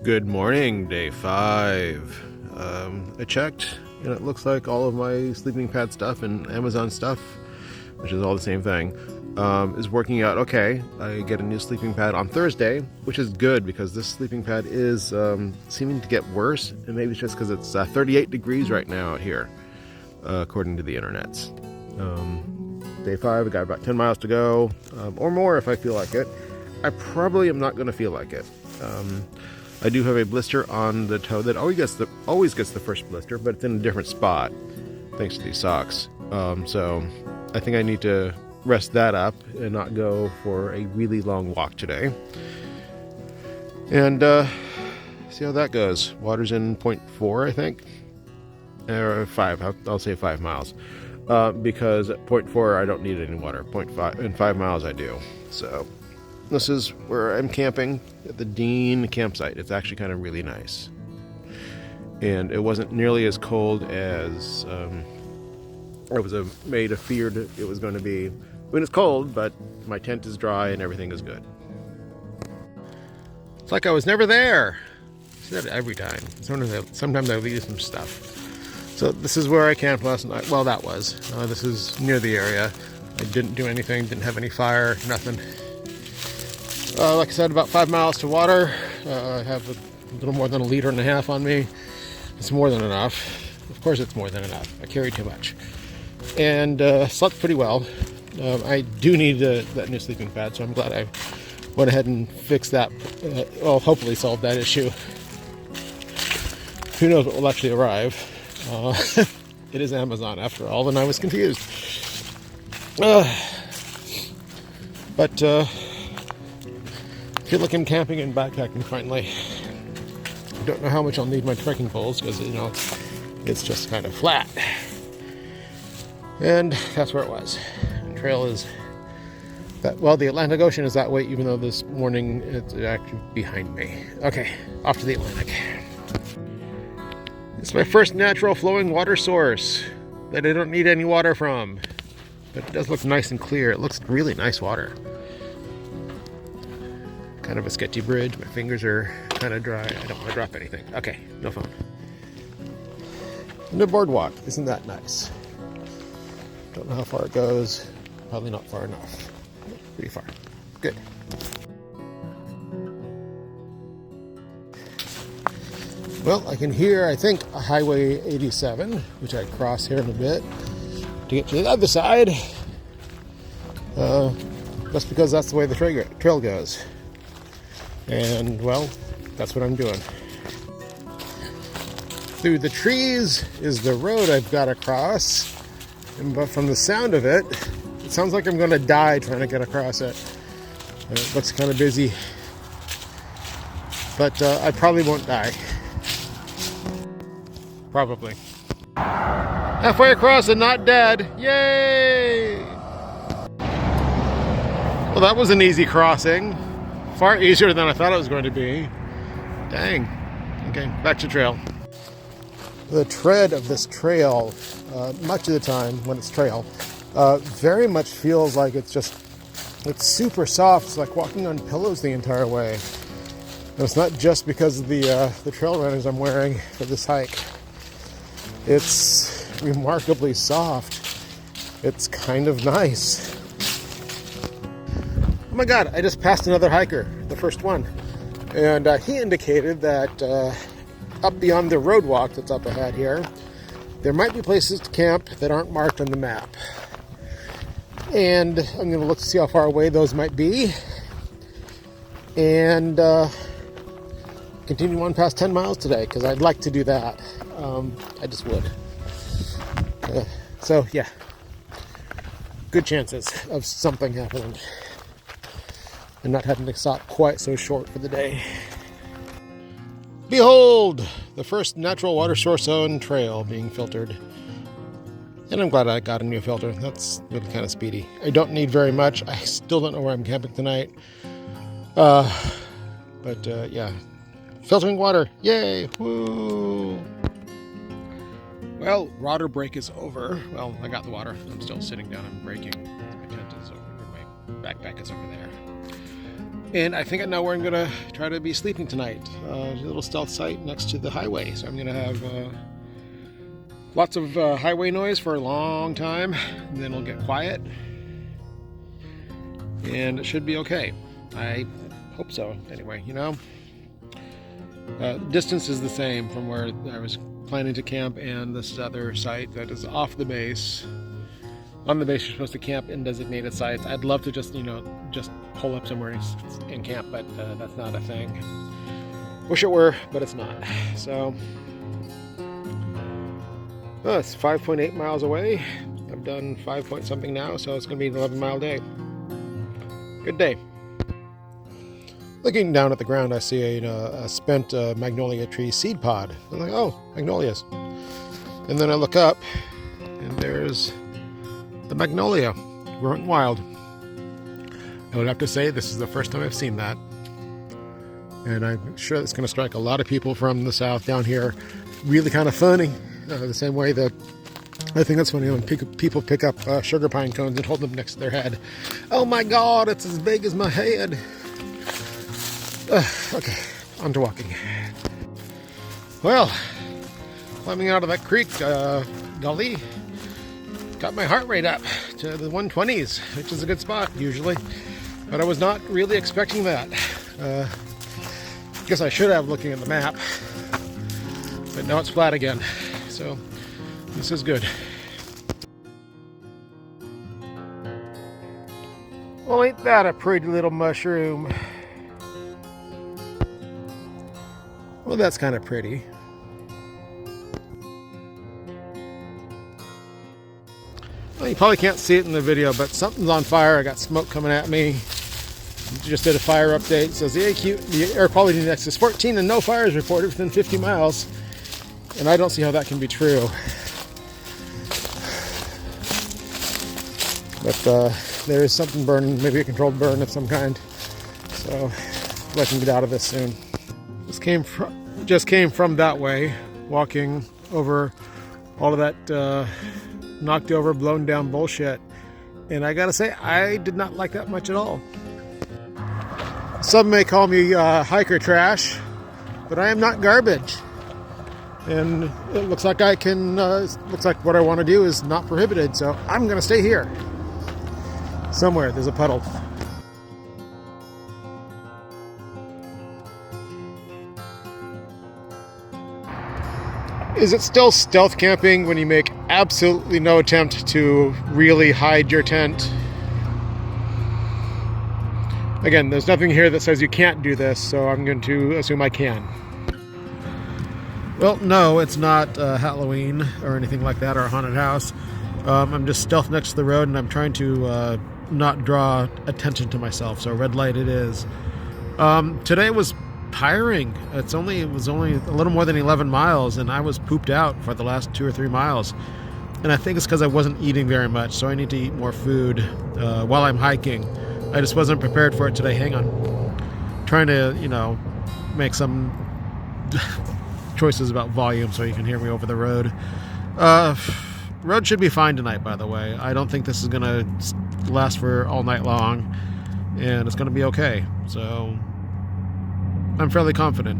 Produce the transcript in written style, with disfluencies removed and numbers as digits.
Good morning, day 5. I checked, and it looks like all of my sleeping pad stuff and Amazon stuff, which is all the same thing, is working out okay. I get a new sleeping pad on Thursday, which is good because this sleeping pad is seeming to get worse, and maybe it's just because it's 38 degrees right now out here, according to the internets. Day 5, I got about 10 miles to go, or more if I feel like it. I probably am not going to feel like it. I do have a blister on the toe that always gets the first blister, but it's in a different spot thanks to these socks. So I think I need to rest that up and not go for a really long walk today. And see how that goes. Water's in 0.4, I think, or 5. I'll say 5 miles, because at 0.4 I don't need any water. 0.5 and 5 miles I do. So this is where I'm camping at the Dean campsite. It's actually kind of really nice. And it wasn't nearly as cold as I was made of feared it was going to be. When it's cold, but my tent is dry and everything is good. It's like I was never there. I say that every time. Sometimes I leave some stuff. So this is where I camped last night. Well, that was. This is near the area. I didn't do anything, didn't have any fire, nothing. Like I said, about 5 miles to water. I have a little more than 1.5 liters on me. It's more than enough. Of course it's more than enough. I carry too much. And slept pretty well. I do need that new sleeping pad, so I'm glad I went ahead and fixed that. Well, hopefully solve that issue. Who knows what will actually arrive. It is Amazon after all, and I was confused. But I feel like I'm camping and backpacking finally. I don't know how much I'll need my trekking poles because, it's just kind of flat. And that's where it was. The trail is that, well, the Atlantic Ocean is that way, even though this morning it's actually behind me. Okay, off to the Atlantic. It's my first natural flowing water source that I don't need any water from. But it does look nice and clear. It looks really nice water. Kind of a sketchy bridge. My fingers are kind of dry. I don't want to drop anything. Okay, no phone. And the boardwalk. Isn't that nice? Don't know how far it goes. Probably not far enough. Pretty far. Good. Well, I can hear, I think, a Highway 87, which I cross here in a bit to get to the other side. Just because that's the way the trail goes. And, well, that's what I'm doing. Through the trees is the road I've got to cross. But from the sound of it, it sounds like I'm going to die trying to get across it. It looks kind of busy. But I probably won't die. Probably. Halfway across and not dead. Yay! Well, that was an easy crossing. Far easier than I thought it was going to be. Dang. Okay, back to trail. The tread of this trail, much of the time when it's trail, very much feels like it's super soft. It's like walking on pillows the entire way. And it's not just because of the trail runners I'm wearing for this hike. It's remarkably soft. It's kind of nice. Oh my God, I just passed another hiker, the first one. And he indicated that up beyond the road walk that's up ahead here, there might be places to camp that aren't marked on the map. And I'm going to look to see how far away those might be. And continue on past 10 miles today, because I'd like to do that. I just would. So, yeah. Good chances of something happening. And not having to stop quite so short for the day. Behold! The first natural water source on trail being filtered. And I'm glad I got a new filter. That's really kind of speedy. I don't need very much. I still don't know where I'm camping tonight. But yeah. Filtering water. Yay! Woo! Well, water break is over. Well, I got the water. I'm still sitting down and breaking. My tent is over. My backpack is over there. And I think I know where I'm going to try to be sleeping tonight. A little stealth site next to the highway. So I'm going to have lots of highway noise for a long time. And then it'll get quiet. And it should be okay. I hope so, anyway, you know. Distance is the same from where I was planning to camp and this other site that is off the base. On the base, you're supposed to camp in designated sites. I'd love to just, you know, just pull up somewhere and camp, but that's not a thing. Wish it were, but it's not. So, it's 5.8 miles away. I've done 5 point something now, so it's going to be an 11-mile day. Good day. Looking down at the ground, I see a spent magnolia tree seed pod. I'm like, oh, magnolias. And then I look up, and there's the magnolia growing wild. I would have to say this is the first time I've seen that. And I'm sure it's going to strike a lot of people from the south down here. Really kind of funny. The same way that I think that's funny when people pick up sugar pine cones and hold them next to their head. Oh my God, it's as big as my head. Okay, on to walking. Well, climbing out of that creek gully got my heart rate up to the 120s, which is a good spot usually, but I was not really expecting that. Guess I should have, looking at the map, but now it's flat again, so this is good. Well, ain't that a pretty little mushroom? Well, that's kind of pretty. Well, you probably can't see it in the video, but something's on fire. I got smoke coming at me. Just did a fire update. It says the air quality index is 14 and no fires reported within 50 miles. And I don't see how that can be true. But there is something burning, maybe a controlled burn of some kind. So I can get out of this soon. Just came from that way, walking over all of that knocked over, blown down bullshit. And I gotta say, I did not like that much at all. Some may call me hiker trash, but I am not garbage. And it looks like I can, looks like what I want to do is not prohibited, so I'm gonna stay here. Somewhere there's a puddle. Is it still stealth camping when you make absolutely no attempt to really hide your tent? Again, there's nothing here that says you can't do this, so I'm going to assume I can. Well, no, it's not Halloween or anything like that, or a haunted house. I'm just stealth next to the road, and I'm trying to not draw attention to myself, so red light it is. Today was tiring. It was only a little more than 11 miles, and I was pooped out for the last 2 or 3 miles. And I think it's because I wasn't eating very much, so I need to eat more food while I'm hiking. I just wasn't prepared for it today. Hang on. Trying to, you know, make some choices about volume so you can hear me over the road. Road should be fine tonight, by the way. I don't think this is going to last for all night long, and it's going to be okay. So I'm fairly confident.